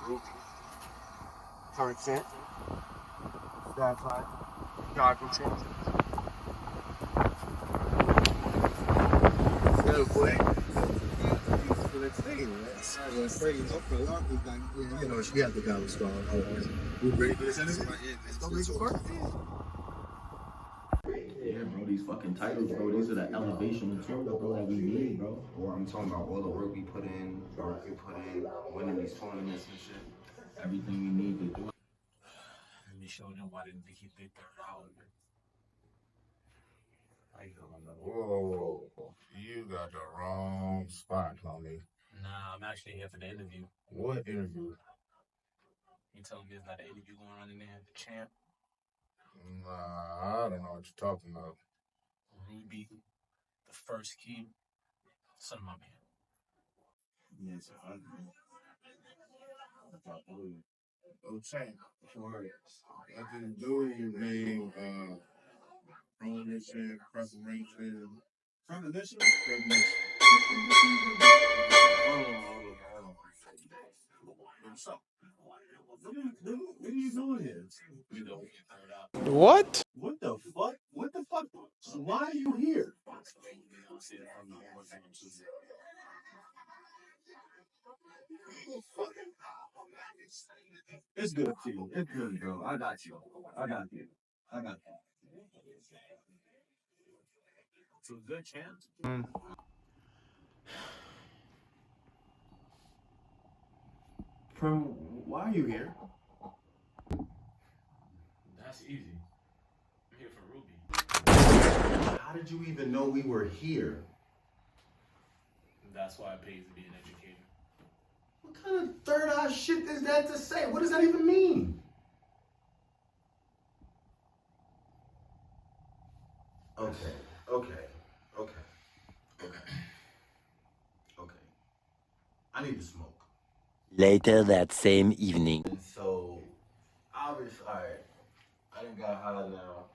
Ruby. Current scent. Sapphire. Gargle scent. So, boy. You know, she had the guy was strong. We ready for this interview? Let's go make it work. Yeah, bro, these fucking titles, bro, these are the elevation material, bro, that we need, bro. Or I'm talking about all the work we put in, winning these tournaments and shit. Everything we need to do. Let me show them why didn't keep their third out. Whoa, you got the wrong spot, homie. Nah, I'm actually here for the interview. What interview? You telling me it's not an interview going on in there? The champ? Nah, I don't know what you're talking about. Ruby, the first key, son of my man. Yes, oh, champ. I didn't do anything. Premonition, Premonition. Premonition? What's up? What are you doing here? You don't get third out. What? What the fuck? What the fuck? So why are you here? It's good, too. It's good, bro. I got you. I got you. It's a good champ. Prim, why are you here? That's easy. I'm here for Ruby. How did you even know we were here? That's why it pays to be an educator. What kind of third eye shit is that to say? What does that even mean? Okay. I need to smoke. Later that same evening. And so, obviously, alright, I done got high now.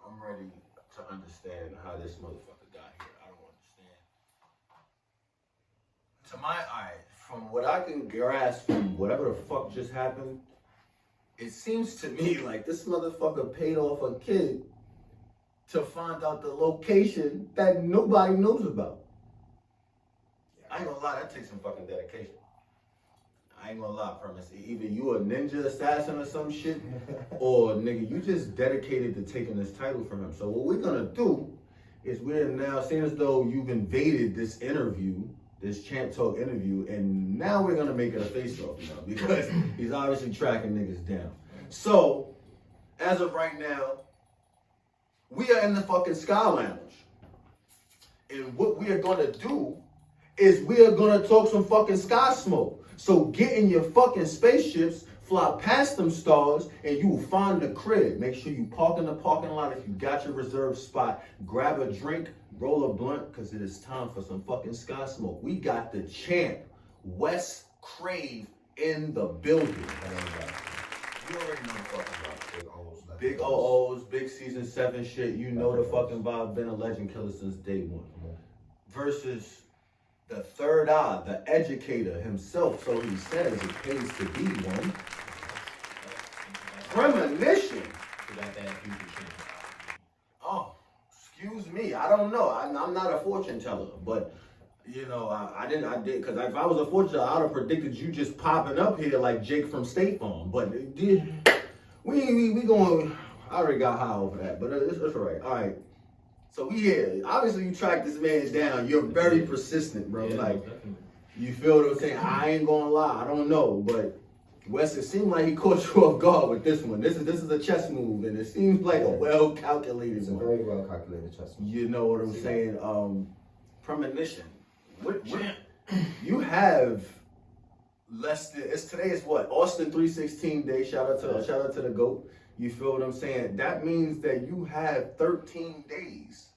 I'm ready to understand how this motherfucker got here. I don't understand. From what I can grasp from whatever the fuck just happened, it seems to me like this motherfucker paid off a kid to find out the location that nobody knows about. I ain't gonna lie, that takes some fucking dedication. I ain't gonna lie, Premise. Either you a ninja assassin or some shit, or nigga, you just dedicated to taking this title from him. So what we're gonna do is we're now, seeing as though you've invaded this interview, this Champ Talk interview, and now we're gonna make it a face-off now, because he's obviously tracking niggas down. So, as of right now, we are in the fucking Sky Lounge. And what we are gonna do is we are gonna talk some fucking sky smoke. So get in your fucking spaceships, fly past them stars, and you will find the crib. Make sure you park in the parking lot if you got your reserved spot. Grab a drink, roll a blunt, because it is time for some fucking sky smoke. We got the champ, Wes Cravv, in the building. You already know the fucking vibe. Big O's. Big OOs, big season 7 shit. You know the fucking vibe. Been a legend killer since day one. Versus the third eye, the educator himself, so he says it pays to be one. Premonition. Oh, excuse me. I don't know. I'm not a fortune teller, but you know, I did, because if I was a fortune teller, I'd have predicted you just popping up here like Jake from State Farm. But we going. I already got high over that, but it's all right. All right. So we here. Obviously, you track this man down. You're very persistent, bro. Yeah, like, definitely. you feel what I'm saying? I ain't gonna lie. I don't know, but Wes, it seemed like he caught you off guard with this one. This is a chess move, and it seems like a well calculated one. Very well calculated chess move. You know what I'm saying? Premonition. What you have less than today is what? Austin 316 day. Shout out to the GOAT. You feel what I'm saying? That means that you have 13 days.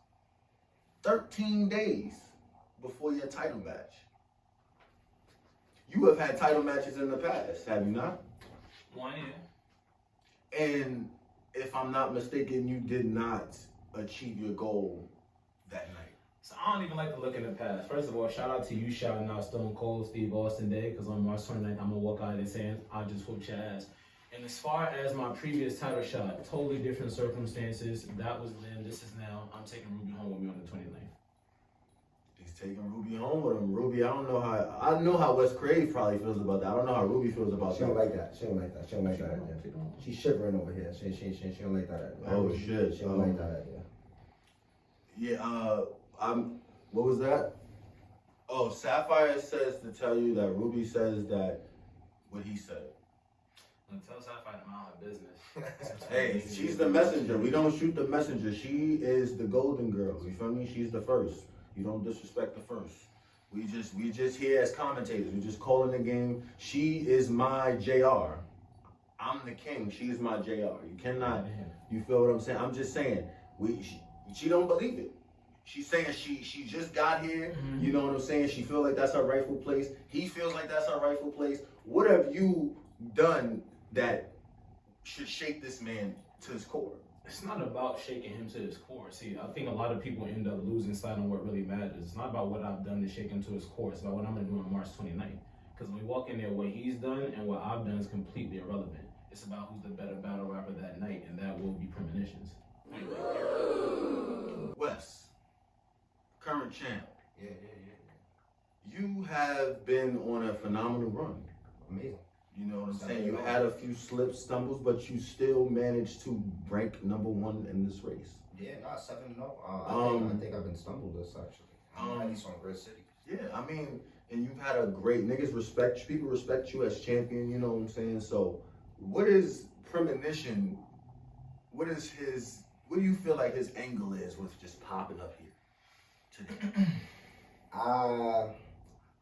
13 days before your title match. You have had title matches in the past, have you not? 1 year. And if I'm not mistaken, you did not achieve your goal that night. So I don't even like to look in the past. First of all, shout out to you shouting out Stone Cold Steve Austin Day, because on March 29th, I'm going to walk out and saying, I'll just whoop your ass. And as far as my previous title shot, totally different circumstances. That was then, this is now. I'm taking Ruby home with me on the 29th. He's taking Ruby home with him. Ruby, I know how Wes Cravv probably feels about that. I don't know how Ruby feels about She that. don't like that. She don't like that. She don't like that idea. She's shivering over here. She don't like that idea. Oh shit. She don't like that idea. Yeah, what was that? Oh, Sapphire says to tell you that Ruby says that what he said. Tell Sapphire to mind her business. Hey, she's the messenger. We don't shoot the messenger. She is the golden girl. You feel me? She's the first. You don't disrespect the first. We just here as commentators. We just calling the game. She is my JR. I'm the king. She is my JR. You cannot. You feel what I'm saying? I'm just saying. She don't believe it. She's saying she just got here. You know what I'm saying? She feels like that's her rightful place. He feels like that's her rightful place. What have you done that should shake this man to his core? It's not about shaking him to his core. See, I think a lot of people end up losing sight on what really matters. It's not about what I've done to shake him to his core. It's about what I'm going to do on March 29th. Because when we walk in there, what he's done and what I've done is completely irrelevant. It's about who's the better battle rapper that night, and that will be Premonitions. Wes, current champ. Yeah. You have been on a phenomenal run. Amazing. You know what I'm saying? You had a few slips, stumbles, but you still managed to rank #1 in this race. Yeah, 7-0. I think I've been stumbled this actually. At least on GridCity. Yeah, I mean, and you've had a great people respect you as champion. You know what I'm saying? So, what is Premonition? What do you feel like his angle is with just popping up here today? I'm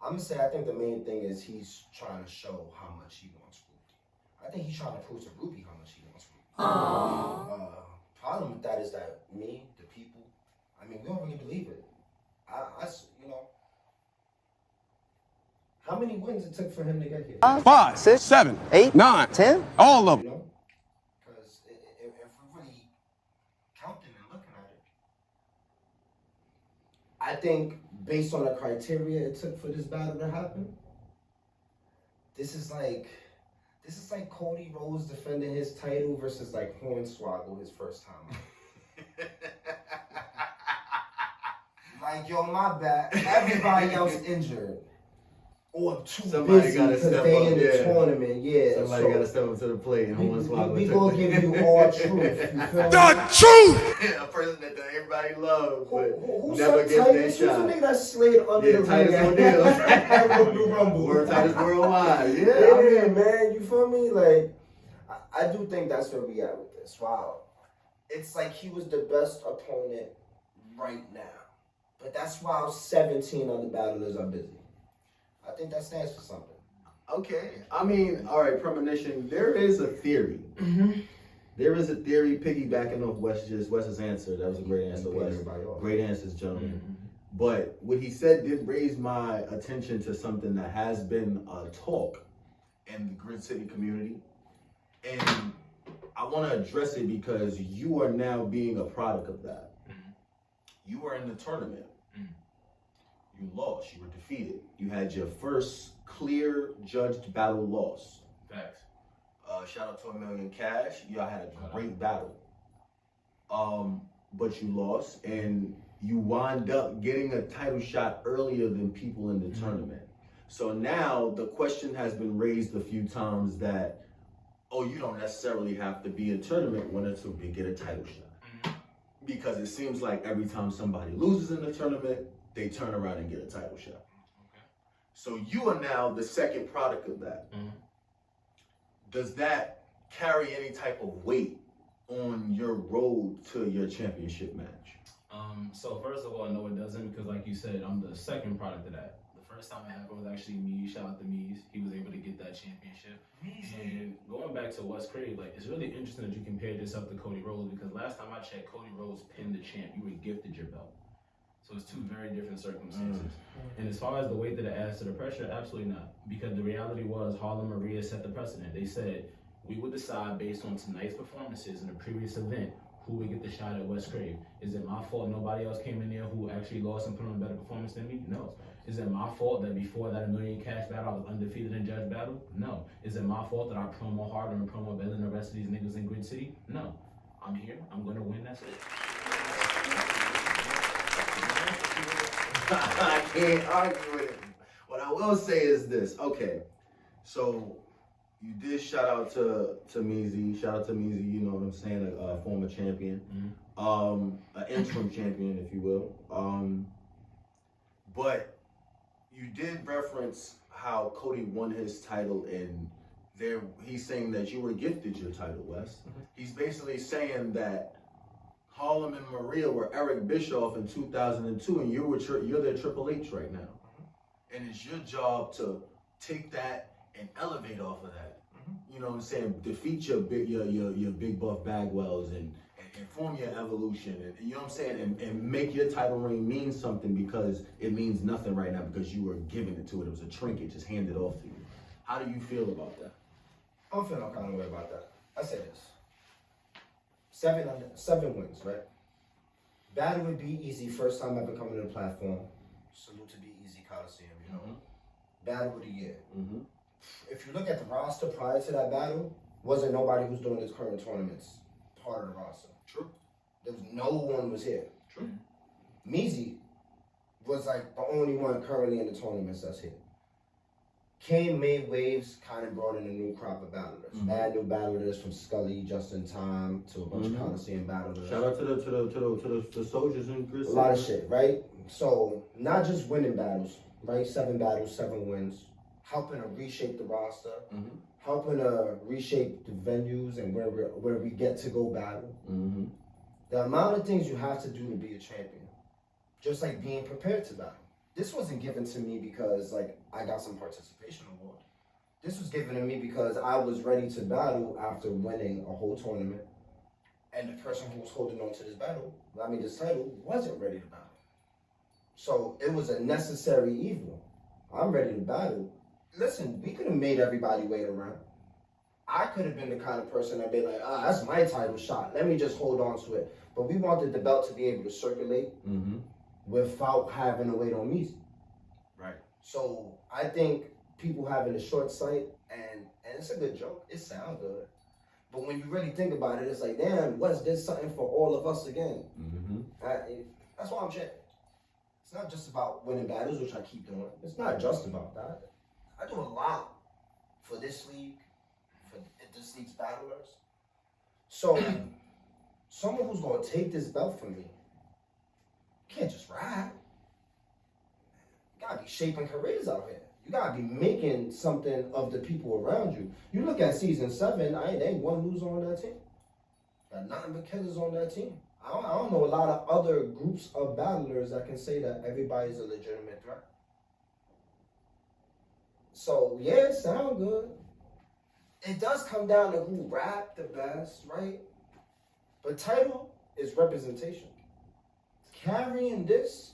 gonna say I think the main thing is he's trying to show how much he wants Ruby. I think he's trying to prove to Ruby how much he wants Ruby. Problem with that is that me, the people, I mean, we don't really believe it. You know, how many wins it took for him to get here? 5, 6, 7, 8, 9, 10, all of them. You know, because if we're really counting and looking at it, I think based on the criteria it took for this battle to happen, this is like Cody Rhodes defending his title versus like Hornswoggle his first time. Like, yo, my bad. Everybody else injured. Or too busy because they in the tournament. Yeah. Somebody gotta step up to the plate and Hornswoggle. We gonna give you all truth. You feel The truth! A person that everybody loves, but who never gets their shot. Who's the nigga that slid under the ring? Titus O'Neil. At the Rumble. Word Titus worldwide. Yeah, Yeah, man, you feel me? Like, I do think that's where we at with this. Wow. It's like he was the best opponent right now. But that's why 17 other battlers are busy. I think that stands for something. Okay. I mean, all right, Premonition, there is a theory. There is a theory piggybacking off Wes's answer. That was a great answer, Wes. Great answers, gentlemen. But what he said did raise my attention to something that has been a talk in the GridCity community. And I want to address it because you are now being a product of that. You were in the tournament. You lost. You were defeated. You had your first clear judged battle loss. Facts. Shout out to $1 million cash. Y'all had a great battle. But you lost, and you wind up getting a title shot earlier than people in the tournament. So now the question has been raised a few times that, oh, you don't necessarily have to be a tournament winner to get a title shot. Because it seems like every time somebody loses in the tournament, they turn around and get a title shot. Okay. So you are now the second product of that. Does that carry any type of weight on your road to your championship match? So first of all, no, it doesn't, because like you said, I'm the second product of that. The first time it happened was actually me. Shout out to Mies. He was able to get that championship. And going back to Wes Cravv, like, it's really interesting that you compared this up to Cody Rhodes, because last time I checked, Cody Rhodes pinned the champ. You were gifted your belt. So it's two very different circumstances. And as far as the weight that it adds to the pressure, absolutely not. Because the reality was Harlem Maria set the precedent. They said, we would decide based on tonight's performances in the previous event who would get the shot at West Cravv? Is it my fault nobody else came in there who actually lost and put on a better performance than me? No. Is it my fault that before that $1 million cash battle, I was undefeated in judge battle? No. Is it my fault that I promo harder and promo better than the rest of these niggas in GridCity? No. I'm here. I'm gonna win. That's it. I can't argue with it. What I will say is this. Okay, so you did shout out to Meezy. Shout out to Meezy. You know what I'm saying? A former champion, an interim champion, if you will. But you did reference how Cody won his title, and he's saying that you were gifted your title, Wes. He's basically saying that Harlem and Maria were Eric Bischoff in 2002, and you're their Triple H right now. And it's your job to take that and elevate off of that. You know what I'm saying? Defeat your big buff Bagwells and form your evolution. And you know what I'm saying? And make your title reign mean something, because it means nothing right now because you were giving it to it. It was a trinket just handed off to you. How do you feel about that? I'm feeling kind of way about that. I say this. 7 wins, right? Battle would be easy. First time ever coming to the platform. Salute to Be Easy Coliseum, you know. Battle of the year. If you look at the roster prior to that battle, wasn't nobody who's doing this current tournaments part of the roster. True. There was no one was here. True. Meezy was like the only one currently in the tournaments that's here. Kane made waves, kind of brought in a new crop of battlers. Mad new battlers from Scully, Justin Time, to a bunch of Coliseum battlers. Shout out to the soldiers in GridCity. A lot of shit, right? So not just winning battles, right? 7 battles, 7 wins. Helping to reshape the roster, helping to reshape the venues and where we get to go battle. The amount of things you have to do to be a champion, just like being prepared to battle. This wasn't given to me because like I got some participation award. This was given to me because I was ready to battle after winning a whole tournament, and the person who was holding on to this title, wasn't ready to battle. So it was a necessary evil. I'm ready to battle. Listen, we could have made everybody wait around. I could have been the kind of person that'd be like, that's my title shot. Let me just hold on to it. But we wanted the belt to be able to circulate without having to wait on me. Right. So I think people having a short sight, and it's a good joke. It sounds good. But when you really think about it, it's like, damn, Wes did something for all of us again. That's why I'm champion. It's not just about winning battles, which I keep doing. It's not just about that. I do a lot for this league, for this league's battlers. So, someone who's going to take this belt from me can't just rap. You got to be shaping careers out here. You got to be making something of the people around you. You look at season 7, they ain't one loser on that team. Got nothing but killers on that team. I don't know a lot of other groups of battlers that can say that everybody's a legitimate threat. So, yeah, it sounds good. It does come down to who rap the best, right? But title is representation. Carrying this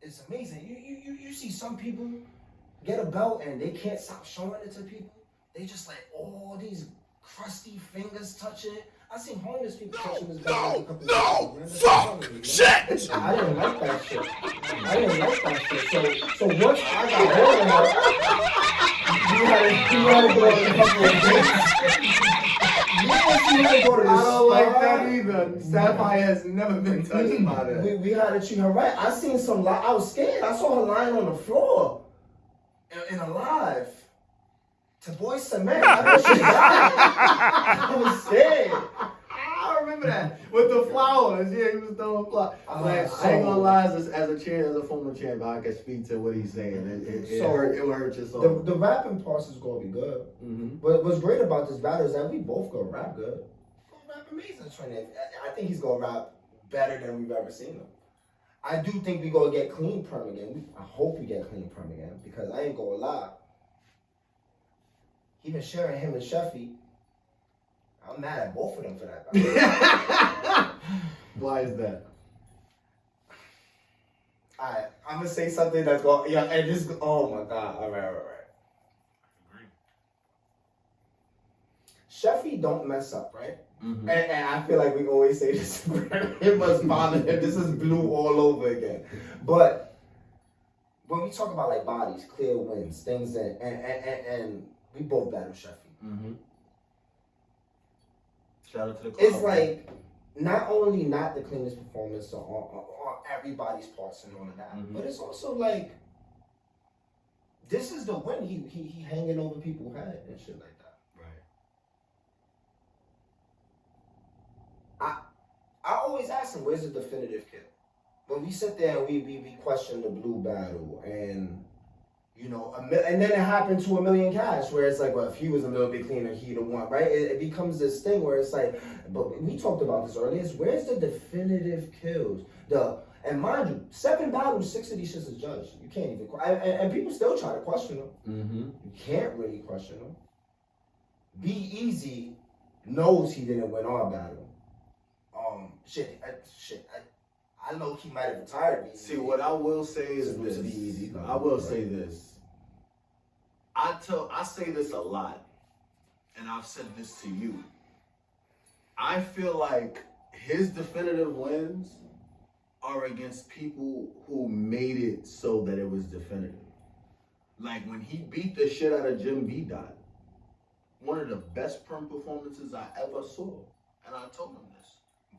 is amazing. You see some people get a belt and they can't stop showing it to people. They just like, all these crusty fingers touching it. I seen homeless people touching this belt. Fuck! Shit! I didn't like that shit. So once I got hold of her, you had to go to the fucking I don't like that either. Sapphire has never been touched by that. We had to treat her right. I seen some, I was scared. I saw her lying on the floor in a live. To boy cement. I thought she died. I was scared. I remember that with the flowers. Yeah, he was throwing flowers. I ain't gonna lie, as a former champ, I can speak to what he's saying. It will hurt your soul. The rapping parts is gonna be good. But what's great about this battle is that we both gonna rap good. Gonna rap amazing. I think he's gonna rap better than we've ever seen him. I do think we gonna get clean Pr3M again. I hope we get clean Pr3M again, because I ain't gonna lie. Even sharing him and Sheffy, I'm mad at both of them for that battle. Why is that? Alright, I'm gonna say something that's going, and this, oh my god, alright. Agree. Sheffy don't mess up, right? Mm-hmm. And I feel like we always say this. It must bother him. This is blue all over again. But when we talk about like bodies, clear wins, things that, and we both battle Sheffy. Mm-hmm. Shout out to the crowd. It's like not only not the cleanest performance on everybody's parts and all of that, but it's also like this is the win he hanging over people's head and shit like that. Right. I always ask him, where's the definitive kill? When we sit there and we question the blue battle and you know, and then it happened to a million cash where it's like, well, if he was a little bit cleaner, he'd have won, right? It becomes this thing where it's like, but we talked about this earlier, is where's the definitive kills? And mind you, 7 battles, 6 of these shits is judged. You can't even, and people still try to question them. Mm-hmm. You can't really question them. Be Easy knows he didn't win our battle. I know he might have retired. See, what I will say is this. I will say this. I say this a lot, and I've said this to you. I feel like his definitive wins are against people who made it so that it was definitive. Like when he beat the shit out of Jim B. Dot, one of the best perm performances I ever saw. And I told him this,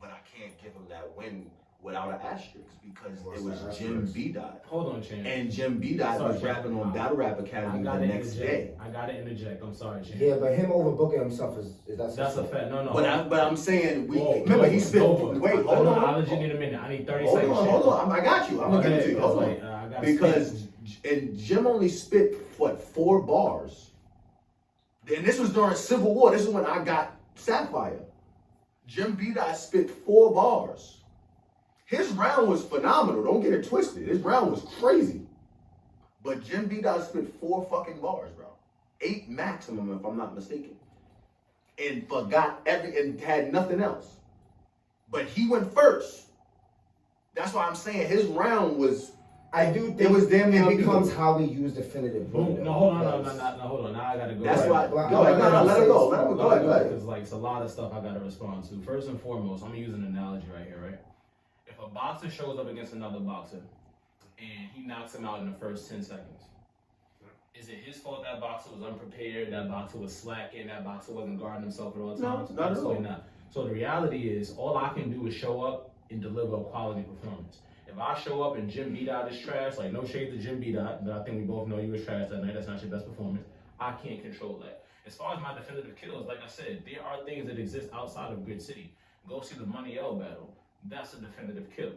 but I can't give him that win without an asterisk because it was Jim B. Dot. Hold on, Champ. And Jim B. Dot was rapping on Battle Rap Academy the next day. I gotta interject. I'm sorry, Champ. Yeah, but him overbooking himself is that's a fact. No. But I'm saying remember he spit. Wait, hold on. I'll let you need a minute. I need 30 hold seconds. Hold on. I got you. I'm gonna give it to you. Hold on. Because and Jim only spit 4 bars. And this was during Civil War. This is when I got Sapphire. Jim B. Dot spit 4 bars. His round was phenomenal. Don't get it twisted. His round was crazy. But Jim B. Dot spit 4 fucking bars, bro. 8 maximum, if I'm not mistaken. And forgot and had nothing else. But he went first. That's why I'm saying his round was. I do think it was damn near it becomes how we use definitive. No, hold on, hold on. Now I gotta go. That's why. Go ahead. Let it go. Go ahead. Because like it's a lot of stuff I gotta respond to. First and foremost, I'm gonna use an analogy right here, right? If a boxer shows up against another boxer and he knocks him out in the first 10 seconds, is it his fault that boxer was unprepared, that boxer was slacking, that boxer wasn't guarding himself at all times? No, absolutely not. So the reality is, all I can do is show up and deliver a quality performance. If I show up and Jim B. Dot is trash, like no shade to Jim B. Dot, but I think we both know you was trash that night, that's not your best performance, I can't control that. As far as my definitive kills, like I said, there are things that exist outside of GridCity. Go see the Money L battle. That's a definitive kill.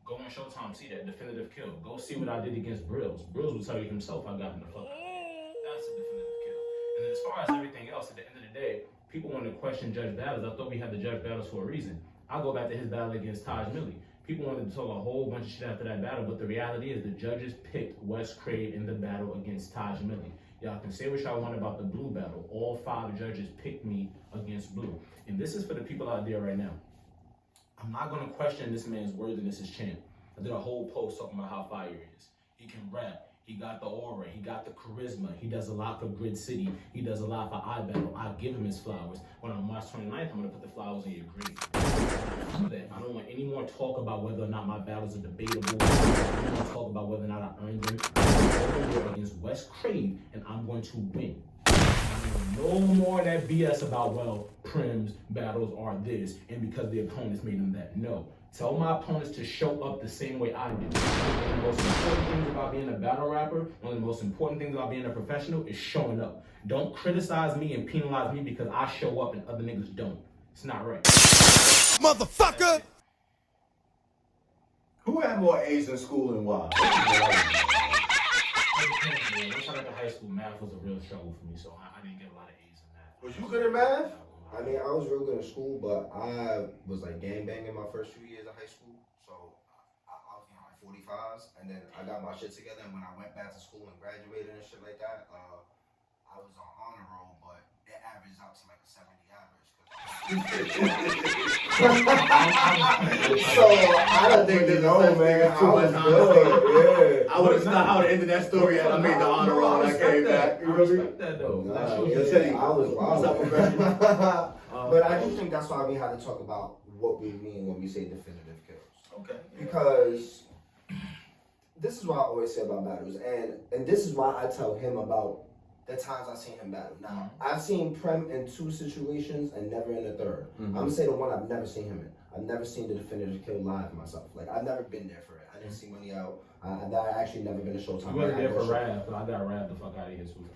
Go on Showtime, see that definitive kill. Go see what I did against Brills. Brills will tell you himself I got him the fuck out. That's a definitive kill. And then as far as everything else, at the end of the day, people want to question judge battles. I thought we had the judge battles for a reason. I'll go back to his battle against Taj Millie. People wanted to talk a whole bunch of shit after that battle, but the reality is the judges picked Wes Cravv in the battle against Taj Millie. Y'all can say what y'all want about the blue battle. All 5 judges picked me against blue. And this is for the people out there right now. I'm not going to question this man's worthiness as champ. I did a whole post talking about how fire he is. He can rap. He got the aura. He got the charisma. He does a lot for GridCity. He does a lot for iBattle. I give him his flowers. When on March 29th, I'm going to put the flowers in your grave. I don't want any more talk about whether or not my battles are debatable. I don't want to talk about whether or not I earned them. I'm going against Wes Cravv, and I'm going to win. No more of that BS about, well, Prim's battles are this, and because the opponents made them that. No. Tell my opponents to show up the same way I do. One of the most important things about being a battle rapper, one of the most important things about being a professional is showing up. Don't criticize me and penalize me because I show up and other niggas don't. It's not right. Motherfucker! Who had more A's in school and why? Once I got to high school, math was a real struggle for me, so I didn't get a lot of A's in math. Was you good at math? I mean, I was real good in school, but I was like gangbanging my first few years of high school. So I was getting like 45s, and then I got my shit together. And when I went back to school and graduated and shit like that, I was on honor roll, but it averaged out to like a 70 average. So I don't think you know, man. I was good. Yeah. I I would have stopped. I would have ended that story and I made the honor roll when I came back. I respect that though. That shows you. But I do think that's why we had to talk about what we mean when we say definitive kills. Okay. Because this is what I always say about battles, and this is why I tell him about the times I've seen him battle. Now, I've seen Prem in 2 situations and never in a third. I'm gonna say the one I've never seen him in. I've never seen the definitive kill live myself. Like, I've never been there for it. I didn't see Money Out. I actually never been to Showtime. You wasn't there for Rav, but I got Rav the fuck out of here too.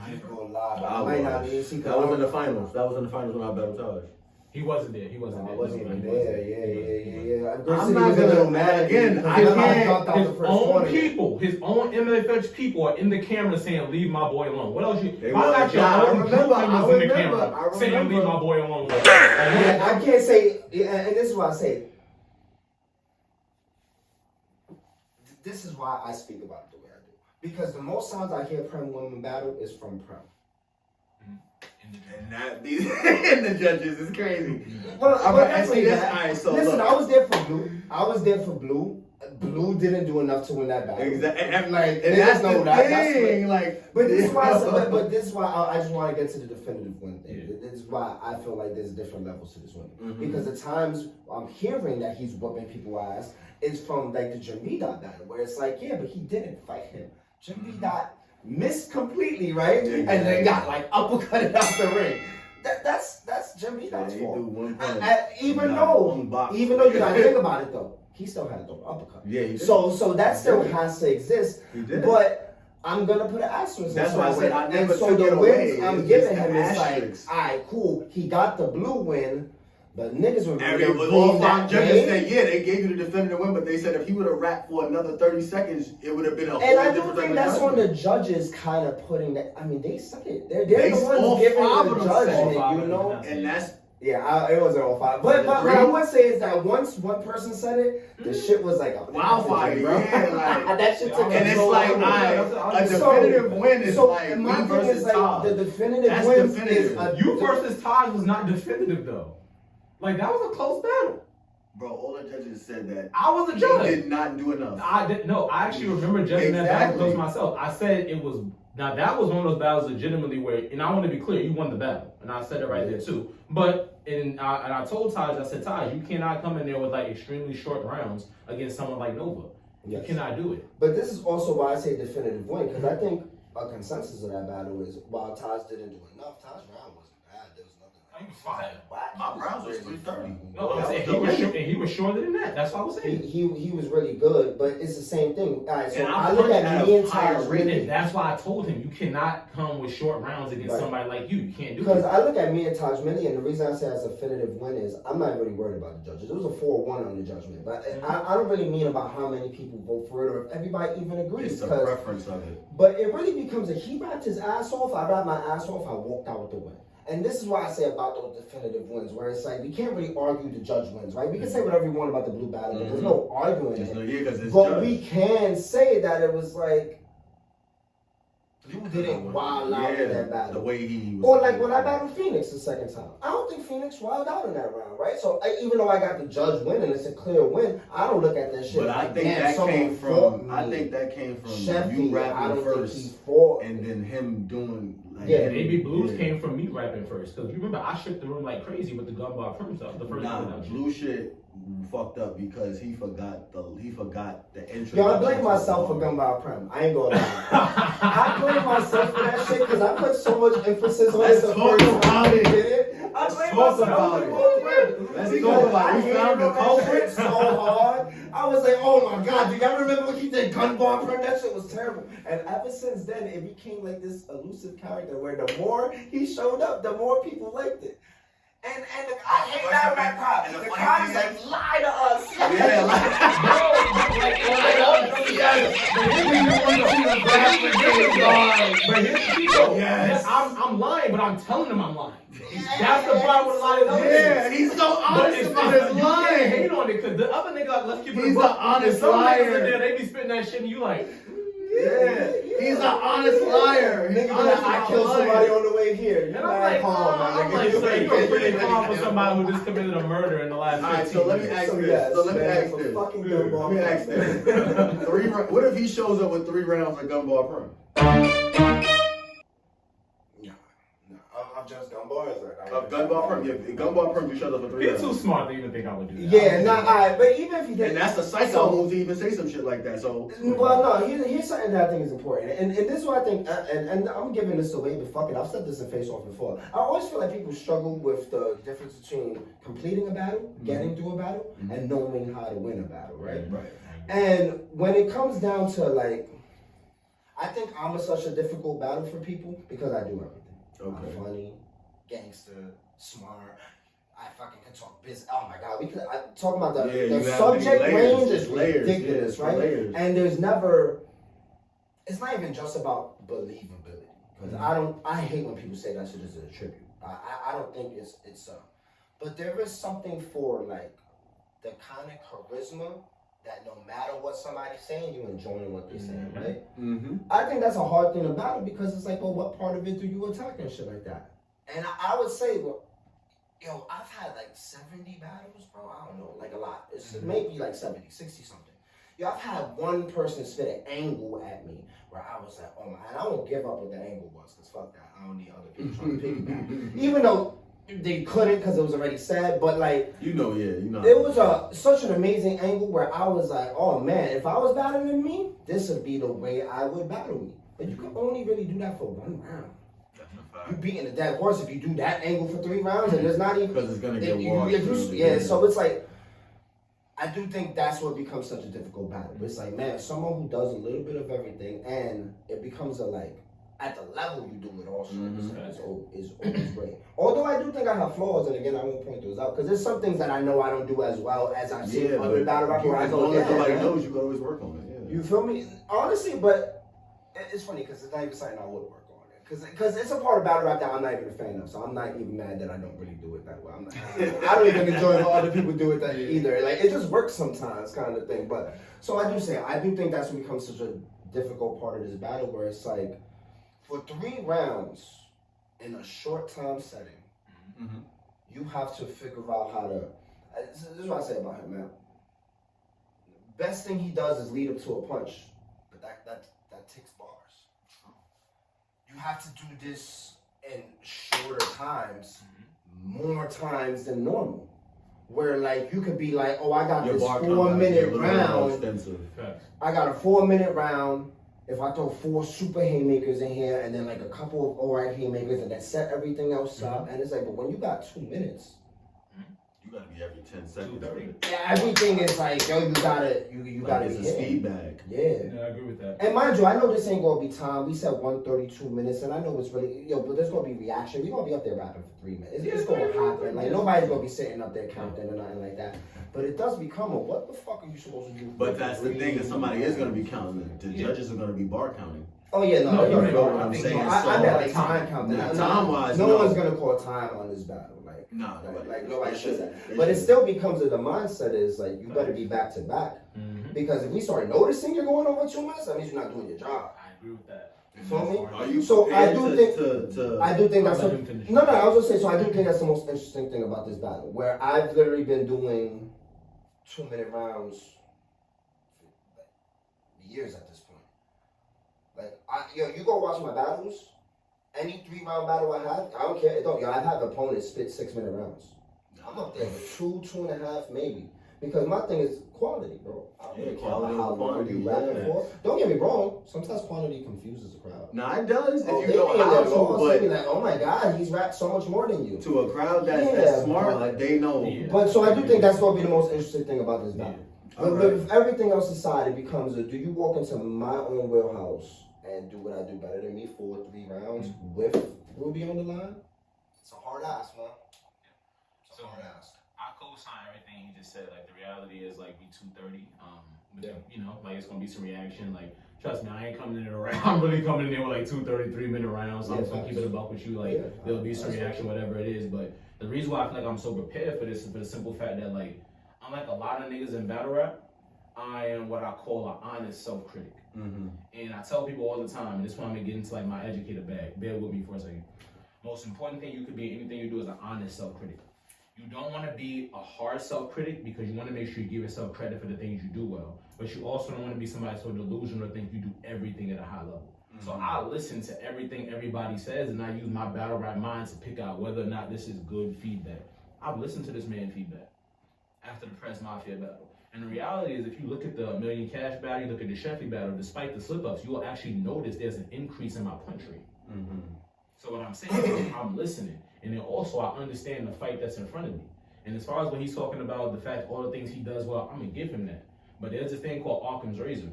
I ain't gonna lie, but I might not even see. That was in the finals. That was in the finals when I battled Taj. He wasn't there. He wasn't there. I wasn't even there. Yeah. I'm not gonna mad again. I can't. His own people, his own MFX people are in the camera saying, "Leave my boy alone." What else you? I got your own group members in the camera saying, "Leave my boy alone." I can't say, and this is why I say. This is why I speak about it the way I do. Because the most times I hear Prem women battle is from Prem. And that these and the judges is crazy. Well, I see this. All right, so listen, look. I was there for Blue. Blue didn't do enough to win that battle. Exactly. And that's the thing. But this is why. But this is why I just want to get to the definitive win thing. Yeah. This is why I feel like there's different levels to this win. Because the times I'm hearing that he's whooping people's ass is from like the Jamida battle, where it's like, yeah, but he didn't fight him. Jamida missed completely, right? And then got like uppercutted out the ring. That's Jamida's fault. Even though you gotta think about it though, he still had to throw an uppercut. Yeah, he did. So that still has to exist. He did. But I'm gonna put an asterisk. That's why I said I never took it away. I'm giving him is like, alright, cool. He got the blue win. But niggas were all 5 judges said, yeah, they gave you the definitive win, but they said if he would have rapped for another 30 seconds, it would have been a whole different. And I do think that's on the judges kind of putting that. I mean, they said it. They're the ones giving the judgment, you know. And that's it wasn't all 5. But what I would say is that once one person said it, the shit was like a wildfire, bro. Yeah, like, that shit took and it's like a definitive win is like my me versus Taj. The definitive win is you versus Taj was not definitive though. Like, that was a close battle. Bro, all the judges said that I was a judge. He did not do enough. I actually remember judging that battle close myself. I said it was, now that was one of those battles legitimately where, and I want to be clear, you won the battle. And I said it right there too. But, and I told Taj, I said, Taj, you cannot come in there with like extremely short rounds against someone like Nova. You cannot do it. But this is also why I say definitive win, because I think a consensus of that battle is while Taj didn't do enough, Taj's round wasn't bad. There was nothing. He was fine. My rounds was 330. No, I'm saying he was shorter than that. That's what I was saying. He was really good, but it's the same thing. All right, so and I look at me and Taj really. That's why I told him you cannot come with short rounds against somebody like you. You can't do it. Because I look at me and Taj Millie, and the reason I say that's a definitive win is I'm not really worried about the judges. It was a 4-1 on the judgment, but I don't really mean about how many people vote for it or if everybody even agrees. It's a preference of it. But it really becomes he rapped his ass off. I rapped my ass off. I walked out with the win. And this is why I say about those definitive wins, where it's like we can't really argue the judge wins, right? We can say whatever we want about the blue battle, but there's no arguing it. But we can say that it was like Blue didn't wild out in that battle. The way he was. Or like when I battled Phoenix the second time. I don't think Phoenix wild out in that round, right? So even though I got the judge win and it's a clear win, I don't look at that shit. But I think that came from you rapping first, and then him doing. Like, maybe Blues came from me rapping first. Because you remember I shook the room like crazy with the gun bar Prem stuff. The first Blue shit fucked up because he forgot the intro. Yo, I blame myself for gun bar Prem. I ain't gonna lie. I blame myself for that shit because I put so much emphasis on it the first time we did it. I blame myself about it. Let's talk about it. We found the culprit so hard. I was like, oh my god, do y'all remember when he did gun bar Prem? That shit was terrible. And ever since then, it became like this elusive character where the more he showed up, the more people liked it. And I hate that rap crowd. The crowd is like, lie to us. Yeah, I'm lying, but I'm telling them I'm lying. That's the problem with a lot of those. Yeah, he's so honest about his lying. You can't hate on it because the other nigga, let's keep it. He's an honest liar. There, they be spitting that shit and you like. Yeah, he's an honest liar. Nigga, I I killed somebody on the way here. And I'm like, calm, my I'm nigga. like, so you're pretty calm for somebody who just committed a murder in the last 15 Alright, so let me years. ask So this. yes, So let me man, ask for this. fucking Let gumball me ask this. What if he shows up with 3 rounds of gumball Pr3m? I'm just gumball. Gumball Pr3m, yeah, gumball Pr3m, you showed up with 3 You're rounds. too smart to even think I would do that. Yeah, alright, but even if he did, And that's a psycho move to even say some shit like that. So, well, no, here's something that I think is important, and this is what I think, and I'm giving this away, but fuck it, I've said this in FaceOff before. I always feel like people struggle with the difference between completing a battle, getting through a battle, and knowing how to win a battle, right? right. And when it comes down to like, I think I'm such a difficult battle for people because I do everything. Okay. I'm funny, gangster, smart. I fucking can talk business. Oh my god, we could talk about the subject range is ridiculous, right? Layers. And there's never. It's not even just about believability because I hate when people say that shit is a tribute. I don't think it's but there is something for like the kind of charisma that no matter what somebody's saying, you enjoying what they're saying, right? Mm-hmm. I think that's a hard thing about it because it's like, well, what part of it do you attack and shit like that? And I would say, well, yo, I've had like 70 battles, bro. I don't know, like a lot. It's maybe like 70, 60 something. Yo, I've had one person spit an angle at me where I was like, oh my, and I won't give up what the angle was because fuck that. I don't need other people trying to piggyback. Even though they couldn't because it was already said, but like, You know. it was such an amazing angle where I was like, oh man, if I was battling me, this would be the way I would battle me. But you can only really do that for 1 round. You beating a dead horse if you do that angle for 3 rounds, and there's not even Because it's gonna get washed. yeah, so it's like, I do think that's what becomes such a difficult battle. But it's like, man, someone who does a little bit of everything, and it becomes a like, at the level you do it also is always great. Although I do think I have flaws, and again, I won't point those out because there's some things that I know I don't do as well as I've seen other battle rappers. Where I go, yeah, nobody knows, you can always work on it. Yeah. You feel me? Honestly, but it's funny because it's not even something I would work on it because it's a part of battle rap that I'm not even a fan of. So I'm not even mad that I don't really do it that well. I don't even enjoy when other people do it that either. Like it just works sometimes, kind of thing. But so I do think that's what becomes such a difficult part of this battle where it's like, for 3 rounds in a short time setting, you have to figure out how to. This is what I say about him, man. Best thing he does is lead up to a punch, but that takes bars. You have to do this in shorter times, more times than normal. Where like you could be like, oh, I got this 4-minute round. I got a 4-minute round. If I throw 4 super haymakers in here and then like a couple of alright haymakers and then set everything else up, and it's like, but when you got 2 minutes, you gotta be every 10 seconds. everything is like, yo, you gotta It's a speed bag. Yeah, I agree with that. and mind you, I know this ain't gonna be time. We said 132 minutes, and I know it's really but there's gonna be reaction. We're gonna be up there rapping for 3 minutes. It's gonna happen. Like nobody's gonna be sitting up there counting or nothing like that. But it does become a what the fuck are you supposed to do? But that's the thing, that somebody is gonna be counting. The judges are gonna be bar counting. Oh yeah, no, you know what I'm saying. I meant like time counting. Time-wise, no one's gonna call time on this battle. Like nobody should that. But it still becomes the mindset is like you better be back to back. Because if we start noticing you're going over 2 minutes, that means you're not doing your job. I agree with that. You feel me? Are you so I do think I do think that's I'll let him finish. no. I was gonna say so. I do think that's the most interesting thing about this battle, where I've literally been doing 2-minute rounds for years at this point. Like you go watch my battles. Any 3-round battle I have, I don't care. I've had opponents spit 6-minute rounds. I'm up there with 2.5 maybe. Because my thing is quality, bro. I don't really care about how long you rapping for. Don't get me wrong. Sometimes quality confuses the crowd. Nah, it does. If you they know how to, but be like, oh my God, he's rapped so much more than you. To a crowd that's smart, like they know. Yeah. But so I do think that's going to be the most interesting thing about this battle. But with everything else aside, it becomes do you walk into my own wheelhouse and do what I do better than me for 3 rounds with Ruby on the line? It's a hard ass, man. It's a hard ass. I co-sign everything he just said. Like the reality is like we 230. You know, like it's gonna be some reaction. Like trust me, I ain't coming in there around. I'm really coming in there with like 2-3 minute rounds. So I'm just gonna keep it a buck with you. Like there'll be some reaction, whatever it is. But the reason why I feel like I'm so prepared for this is for the simple fact that like unlike a lot of niggas in battle rap, I am what I call an honest self-critic. And I tell people all the time, and this is why I'm gonna get into like my educator bag. Bear with me for a second. Most important thing you could be in anything you do is an honest self-critic. You don't want to be a hard self-critic because you want to make sure you give yourself credit for the things you do well. But you also don't want to be somebody so delusional to think you do everything at a high level. So I listen to everything everybody says, and I use my battle rap mind to pick out whether or not this is good feedback. I've listened to this man's feedback after the Prince Mafia battle. And the reality is, if you look at the Million Cash battle, you look at the Sheffy battle, despite the slip-ups, you will actually notice there's an increase in my punch rate. So what I'm saying is, I'm listening. And then also, I understand the fight that's in front of me. And as far as what he's talking about, the fact all the things he does well, I'm going to give him that. But there's a thing called Occam's razor.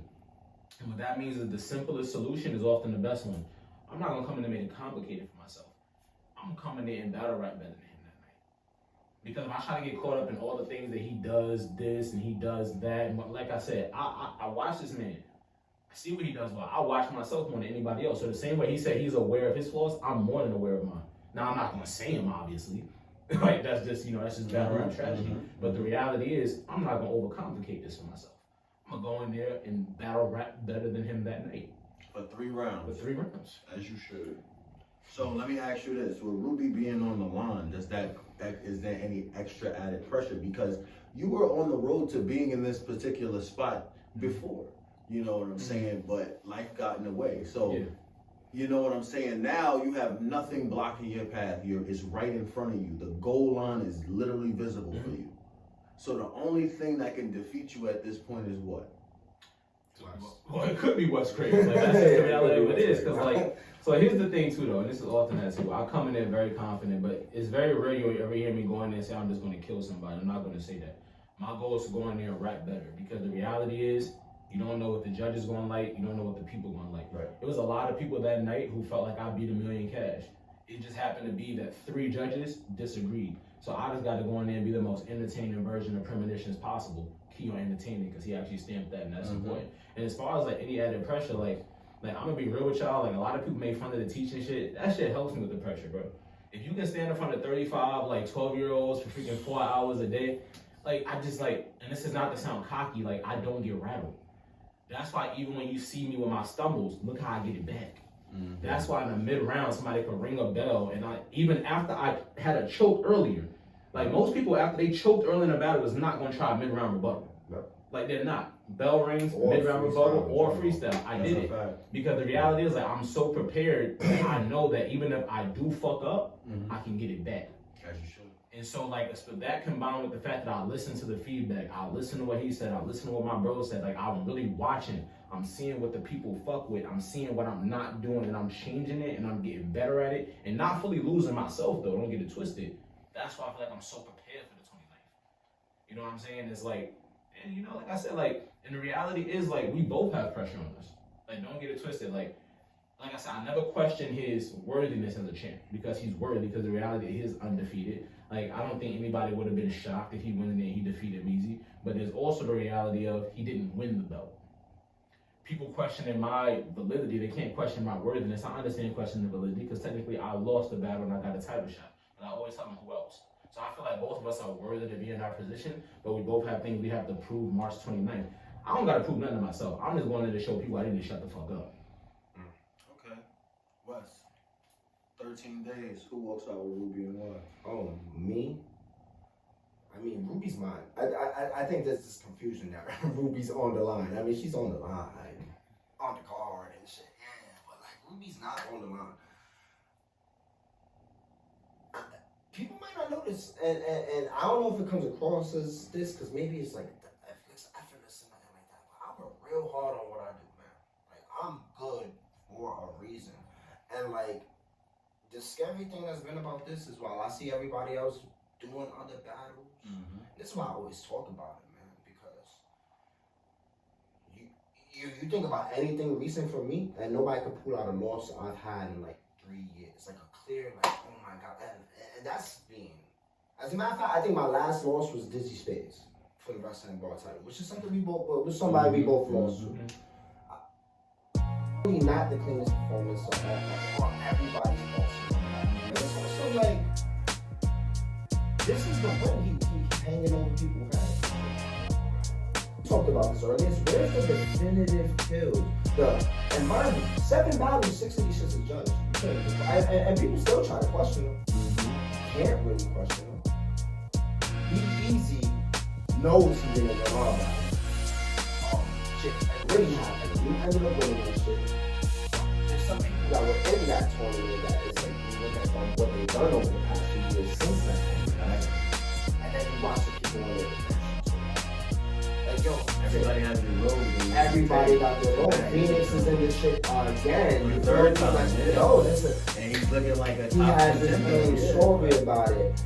And what that means is the simplest solution is often the best one. I'm not going to come in and make it complicated for myself. I'm coming in and battle rap better than him that night. Because if I try to get caught up in all the things that he does this and he does that, and like I said, I watch this man. I see what he does well. I watch myself more than anybody else. So the same way he said he's aware of his flaws, I'm more than aware of mine. Now, I'm not going to say him, obviously. Like, that's just, that's just battle rap strategy. But the reality is, I'm not going to overcomplicate this for myself. I'm going to go in there and battle rap better than him that night. For 3 rounds. For 3 rounds. As you should. So let me ask you this: with Ruby being on the line, is there any extra added pressure? Because you were on the road to being in this particular spot before. You know what I'm saying? But life got in the way. So, you know what I'm saying? Now you have nothing blocking your path. It's right in front of you. The goal line is literally visible for you. So the only thing that can defeat you at this point is what? Well, it could be what's crazy. Like, that's just the reality of it is. Because, like, so here's the thing, too, though, and this is often that, too. I come in there very confident, but it's very rare you ever hear me go in there and say, I'm just going to kill somebody. I'm not going to say that. My goal is to go in there and rap better. Because the reality is, you don't know what the judge is going to like. You don't know what the people are going to like. Right. There was a lot of people that night who felt like I beat $1 million cash. It just happened to be that 3 judges disagreed. So I just got to go in there and be the most entertaining version of Premonitions possible. Key on entertaining, because he actually stamped that, and that's important. And as far as like any added pressure, like I'm gonna be real with y'all. Like, a lot of people make fun of the teaching shit. That shit helps me with the pressure, bro. If you can stand in front of 35 like 12-year-olds for freaking 4 hours a day, like, I just like, and this is not to sound cocky, like, I don't get rattled. That's why even when you see me with my stumbles, look how I get it back. That's why in the mid-round, somebody could ring a bell, and even after I had a choke earlier, like, most people after they choked early in the battle was not gonna try a mid-round rebuttal. Like, they're not. Bell rings, mid-round rebuttal, or freestyle. I did it. Because the reality is, like, I'm so prepared that I know that even if I do fuck up, I can get it back. As you should. And so, like, that combined with the fact that I listen to the feedback, I listen to what he said, I listen to what my bro said, like, I'm really watching, I'm seeing what the people fuck with, I'm seeing what I'm not doing, and I'm changing it, and I'm getting better at it, and not fully losing myself, though, don't get it twisted. That's why I feel like I'm so prepared for the 29th. You know what I'm saying? It's like, and like I said, like, and the reality is, like, we both have pressure on us. Like, don't get it twisted. Like I said, I never question his worthiness as a champ, because he's worthy, because the reality is he's undefeated. Like, I don't think anybody would have been shocked if he went in there and he defeated Meezy. But there's also the reality of he didn't win the belt. People questioning my validity, they can't question my worthiness. I understand questioning the validity, because technically I lost the battle and I got a title shot. But I always tell them who else. So I feel like both of us are worthy to be in our position, but we both have things we have to prove March 29th. I don't got to prove nothing to myself. I'm just going in to show people I need to shut the fuck up. Okay. Wes, 13 days. Who walks out with Ruby and why? Oh, me? I mean, Ruby's mine. I think there's this confusion now. Ruby's on the line. I mean, she's on the line, on the card and shit. Yeah, but like, Ruby's not on the line. People might not notice, and I don't know if it comes across as this, because maybe it's like it's effortless and nothing like that. But I work real hard on what I do, man. Like, I'm good for a reason, and like, the scary thing that's been about this is while I see everybody else doing other battles, this is why I always talk about it, man. Because you think about anything recent for me, and nobody can pull out a loss I've had in like 3 years. It's like a clear, like, oh my god, and that's being. As a matter of fact, I think my last loss was Dizzy Spades for the wrestling bar title, which is something we both, was somebody we both lost to. Really not the cleanest performance on everybody's loss. But it's also like, this is the win he hanging over people's heads. We talked about this earlier. Where's the definitive kills. And mind you, 7 battles, 6 of these shits is judged. And people still try to question him. Can't really question him. Easy knows he didn't win all battles. Shit, it really happened. You ended up winning this shit. There's some people that were in that tournament that it's like, you look at them, what they've done over the past few years since that time, right? And then you watch the people win it. Like, yo, Everybody has their role. everybody got their role. Phoenix is in this shit again. The third time, Like, yeah. yo, this is. And he's looking like a He top has this contender. game story about it.